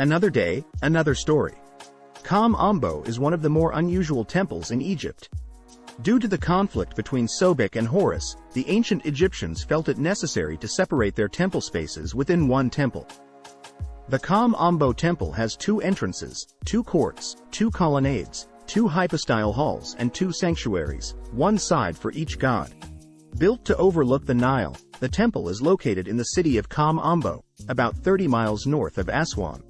Another day, another story. Kom Ombo is one of the more unusual temples in Egypt. Due to the conflict between Sobek and Horus, the ancient Egyptians felt it necessary to separate their temple spaces within one temple. The Kom Ombo temple has two entrances, two courts, two colonnades, two hypostyle halls and two sanctuaries, one side for each god. Built to overlook the Nile, the temple is located in the city of Kom Ombo, about 30 miles north of Aswan.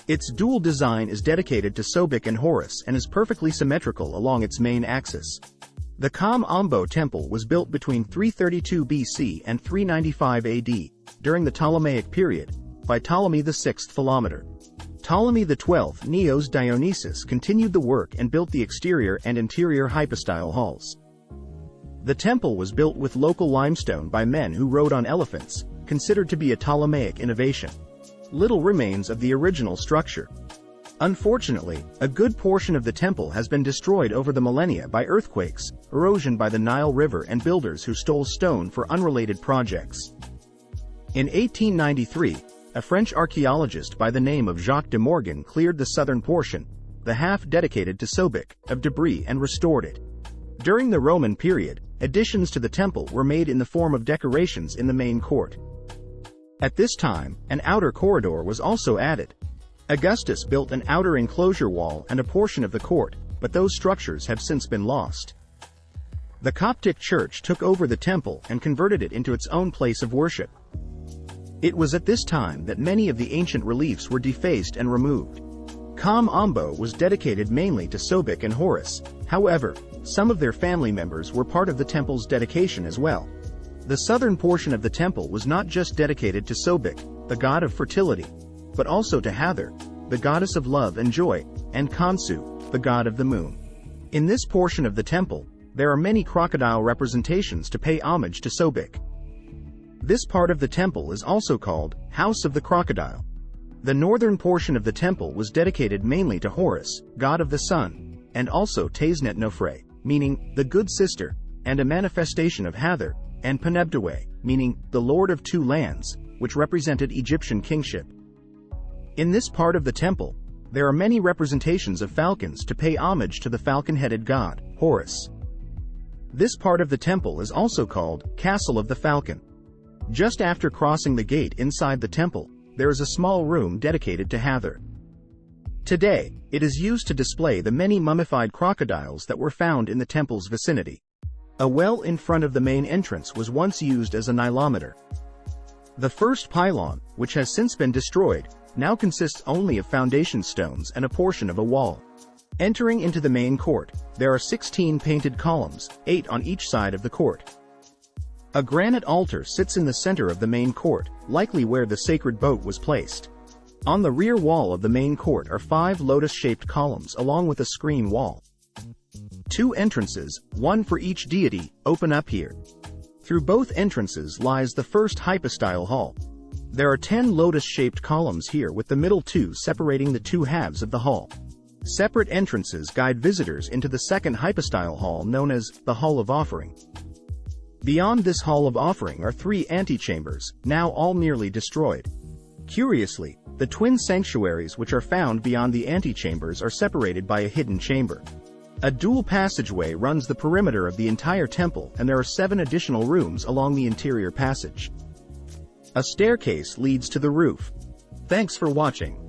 Its dual design is dedicated to Sobek and Horus and is perfectly symmetrical along its main axis. The Kom Ombo temple was built between 332 BC and 395 AD, during the Ptolemaic period, by Ptolemy VI Philometor. Ptolemy XII Neos Dionysius continued the work and built the exterior and interior hypostyle halls. The temple was built with local limestone by men who rode on elephants, considered to be a Ptolemaic innovation. Little remains of the original structure. Unfortunately, a good portion of the temple has been destroyed over the millennia by earthquakes, erosion by the Nile River and builders who stole stone for unrelated projects. In 1893, a French archaeologist by the name of Jacques de Morgan cleared the southern portion, the half dedicated to Sobek, of debris and restored it. During the Roman period, additions to the temple were made in the form of decorations in the main court. At this time, an outer corridor was also added. Augustus built an outer enclosure wall and a portion of the court, but those structures have since been lost. The Coptic Church took over the temple and converted it into its own place of worship. It was at this time that many of the ancient reliefs were defaced and removed. Kom Ombo was dedicated mainly to Sobek and Horus, however, some of their family members were part of the temple's dedication as well. The southern portion of the temple was not just dedicated to Sobek, the god of fertility, but also to Hathor, the goddess of love and joy, and Khonsu, the god of the moon. In this portion of the temple, there are many crocodile representations to pay homage to Sobek. This part of the temple is also called House of the Crocodile. The northern portion of the temple was dedicated mainly to Horus, god of the sun, and also Tasnet Nofre, meaning the good sister, and a manifestation of Hathor, and Penebdeway, meaning the Lord of Two Lands, which represented Egyptian kingship. In this part of the temple, there are many representations of falcons to pay homage to the falcon-headed god, Horus. This part of the temple is also called Castle of the Falcon. Just after crossing the gate inside the temple, there is a small room dedicated to Hathor. Today, it is used to display the many mummified crocodiles that were found in the temple's vicinity. A well in front of the main entrance was once used as a nilometer. The first pylon, which has since been destroyed, now consists only of foundation stones and a portion of a wall. Entering into the main court, there are 16 painted columns, 8 on each side of the court. A granite altar sits in the center of the main court, likely where the sacred boat was placed. On the rear wall of the main court are 5 lotus-shaped columns along with a screen wall. 2 entrances, one for each deity, open up here. Through both entrances lies the first hypostyle hall. There are 10 lotus-shaped columns here with the middle 2 separating the 2 halves of the hall. Separate entrances guide visitors into the second hypostyle hall known as the Hall of Offering. Beyond this Hall of Offering are 3 antechambers, now all nearly destroyed. Curiously, the twin sanctuaries which are found beyond the antechambers are separated by a hidden chamber. A dual passageway runs the perimeter of the entire temple and there are 7 additional rooms along the interior passage. A staircase leads to the roof. Thanks for watching.